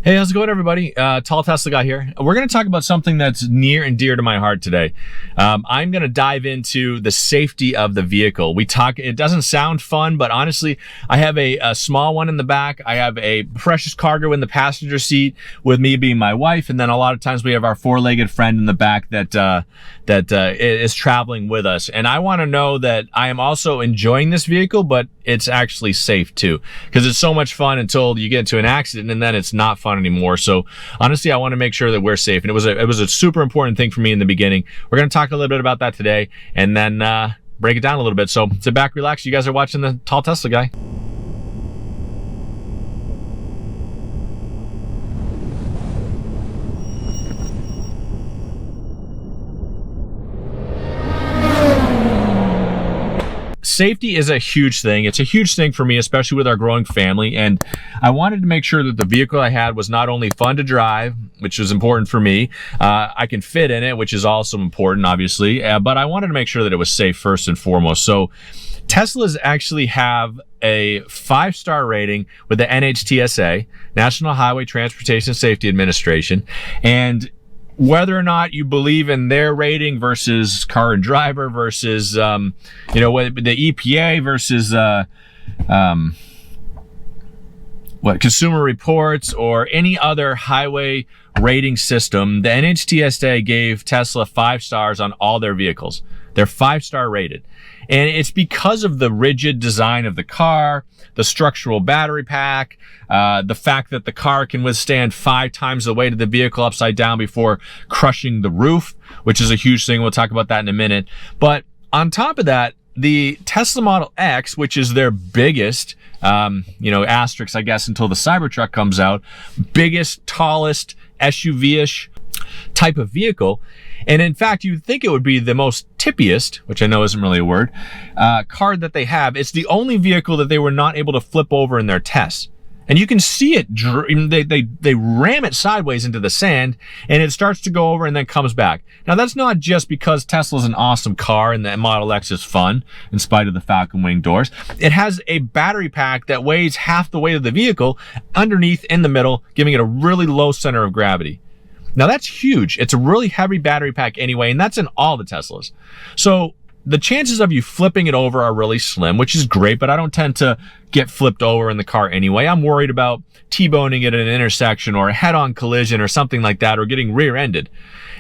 Hey, how's it going, everybody? Tall Tesla guy here. We're going to talk about something that's near and dear to my heart today. I'm going to dive into the safety of the vehicle. It doesn't sound fun, but honestly, I have a small one in the back. I have a precious cargo in the passenger seat with me being my wife. And then a lot of times we have our four-legged friend in the back that is traveling with us. And I want to know that I am also enjoying this vehicle, but it's actually safe too, because it's so much fun until you get into an accident and then it's not fun anymore. So honestly, I want to make sure that we're safe. And it was a super important thing for me in the beginning. We're going to talk a little bit about that today and then break it down a little bit. So sit back, relax. You guys are watching the Tall Tesla guy. Safety is a huge thing. It's a huge thing for me, especially with our growing family. And I wanted to make sure that the vehicle I had was not only fun to drive, which was important for me. I can fit in it, which is also important, obviously. But I wanted to make sure that it was safe first and foremost. So Teslas actually have a 5-star rating with the NHTSA, National Highway Transportation Safety Administration. And whether or not you believe in their rating versus Car and Driver versus, the EPA versus, Consumer Reports or any other highway rating system, the NHTSA gave Tesla 5 stars on all their vehicles. They're 5-star rated. And it's because of the rigid design of the car, the structural battery pack, the fact that the car can withstand 5 times the weight of the vehicle upside down before crushing the roof, which is a huge thing. We'll talk about that in a minute. But on top of that, the Tesla Model X, which is their biggest, asterisk, I guess, until the Cybertruck comes out, biggest, tallest, SUV-ish type of vehicle. And in fact, you'd think it would be the most tippiest, which I know isn't really a word, car that they have. It's the only vehicle that they were not able to flip over in their tests. And you can see it, they ram it sideways into the sand and it starts to go over and then comes back. Now that's not just because Tesla's an awesome car and the Model X is fun in spite of the Falcon Wing doors. It has a battery pack that weighs half the weight of the vehicle underneath in the middle, giving it a really low center of gravity. Now that's huge. It's a really heavy battery pack anyway, and that's in all the Teslas. So the chances of you flipping it over are really slim, which is great, but I don't tend to get flipped over in the car anyway. I'm worried about T-boning it at an intersection or a head-on collision or something like that, or getting rear-ended.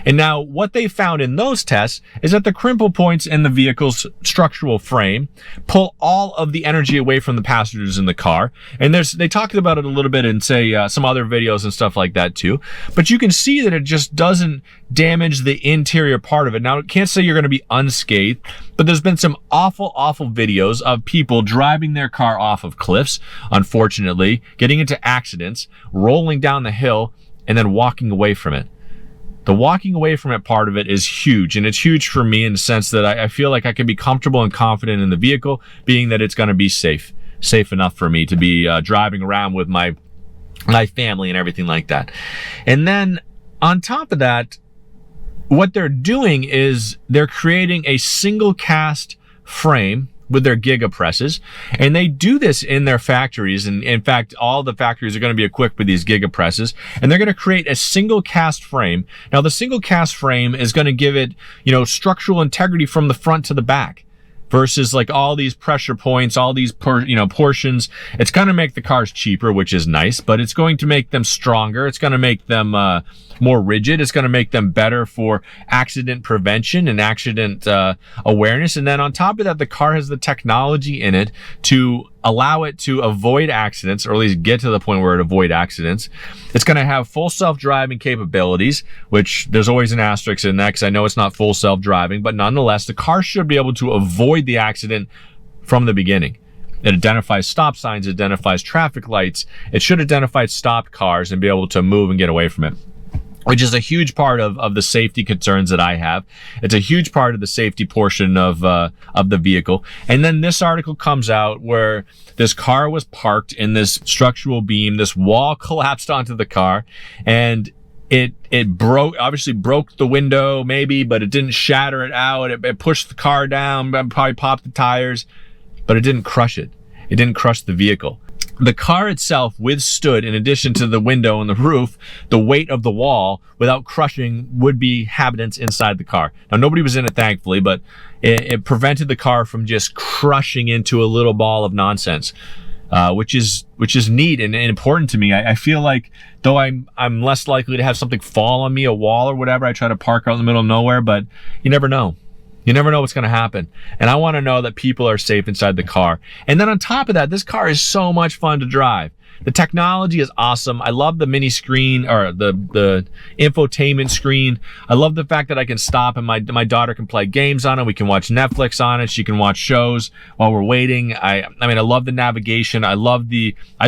And now what they found in those tests is that the crimple points in the vehicle's structural frame pull all of the energy away from the passengers in the car. And they talked about it a little bit in, say, some other videos and stuff like that too. But you can see that it just doesn't damage the interior part of it. Now, I can't say you're going to be unscathed, but there's been some awful, awful videos of people driving their car off of cliffs, unfortunately, getting into accidents, rolling down the hill, and then walking away from it. The walking away from it part of it is huge, and it's huge for me in the sense that I feel like I can be comfortable and confident in the vehicle, being that it's going to be safe enough for me to be driving around with my family and everything like that. And then on top of that, what they're doing is they're creating a single cast frame with their Giga presses, and they do this in their factories. And in fact, all the factories are going to be equipped with these Giga presses, and they're going to create a single cast frame. Now, the single cast frame is going to give it, structural integrity from the front to the back, versus like all these pressure points, all these portions. It's going to make the cars cheaper, which is nice, but it's going to make them stronger. It's going to make them more rigid. It's going to make them better for accident prevention and accident awareness. And then on top of that, the car has the technology in it to allow it to avoid accidents, or at least get to the point where it avoid accidents. It's going to have full self-driving capabilities, which there's always an asterisk in that because I know it's not full self-driving, but nonetheless, the car should be able to avoid the accident from the beginning. It identifies stop signs, it identifies traffic lights. It should identify stopped cars and be able to move and get away from it, which is a huge part of the safety concerns that I have. It's a huge part of the safety portion of the vehicle. And then this article comes out where this car was parked in this structural beam, this wall collapsed onto the car, and it obviously broke the window maybe, but it didn't shatter it out. It pushed the car down, probably popped the tires, but it didn't crush it. It didn't crush the vehicle. the car itself withstood, in addition to the window and the roof, the weight of the wall without crushing would-be inhabitants inside the car. Now, nobody was in it, thankfully, but it prevented the car from just crushing into a little ball of nonsense, which is neat and important to me. I feel like, though I'm less likely to have something fall on me, a wall or whatever, I try to park out in the middle of nowhere, but you never know. You never know what's going to happen. And I want to know that people are safe inside the car. And then on top of that, this car is so much fun to drive. The technology is awesome. I love the mini screen, or the infotainment screen. I love the fact that I can stop and my daughter can play games on it. We can watch Netflix on it. She can watch shows while we're waiting. I mean, I love the navigation. I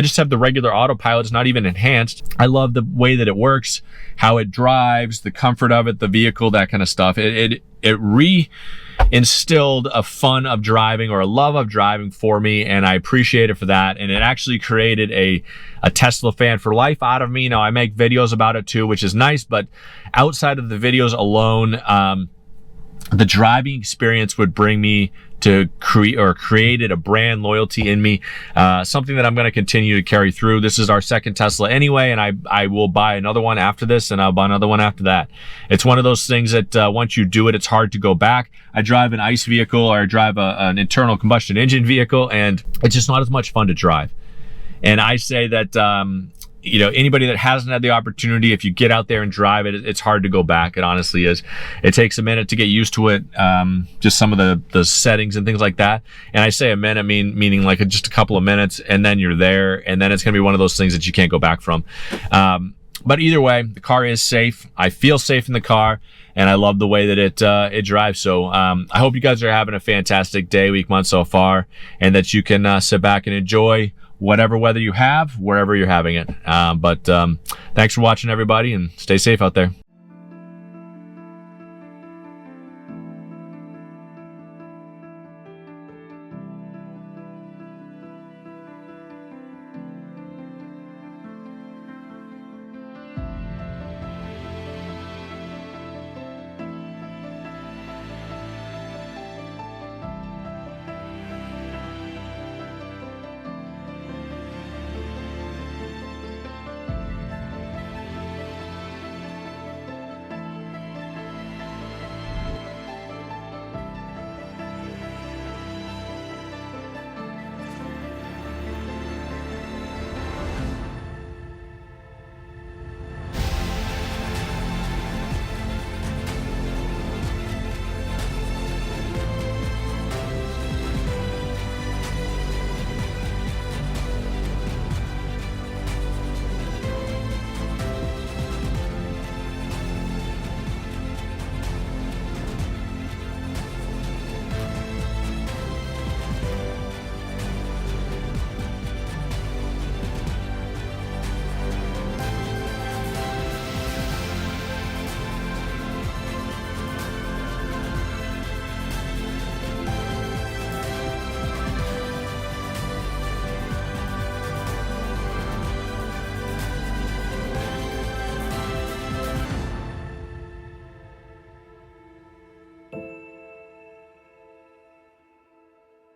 just have the regular autopilot. It's not even enhanced. I love the way that it works, how it drives, the comfort of it, the vehicle, that kind of stuff. It reinstilled a fun of driving, or a love of driving, for me, and I appreciate it for that. And it actually created a Tesla fan for life out of me. Now, I make videos about it too, which is nice, but outside of the videos alone, the driving experience would bring me to created a brand loyalty in me, something that I'm going to continue to carry through. This is our second Tesla anyway, and I will buy another one after this, and I'll buy another one after that. It's one of those things that once you do it, it's hard to go back. I drive an ICE vehicle, or I drive an internal combustion engine vehicle, and it's just not as much fun to drive. And I say that anybody that hasn't had the opportunity, if you get out there and drive it, it's hard to go back. It honestly is. It takes a minute to get used to it, just some of the settings and things like that. And I say a minute, meaning like just a couple of minutes, and then you're there, and then it's going to be one of those things that you can't go back from. But either way, the car is safe. I feel safe in the car, and I love the way that it drives. So I hope you guys are having a fantastic day, week, month so far, and that you can sit back and enjoy whatever weather you have, wherever you're having it. But thanks for watching, everybody, and stay safe out there.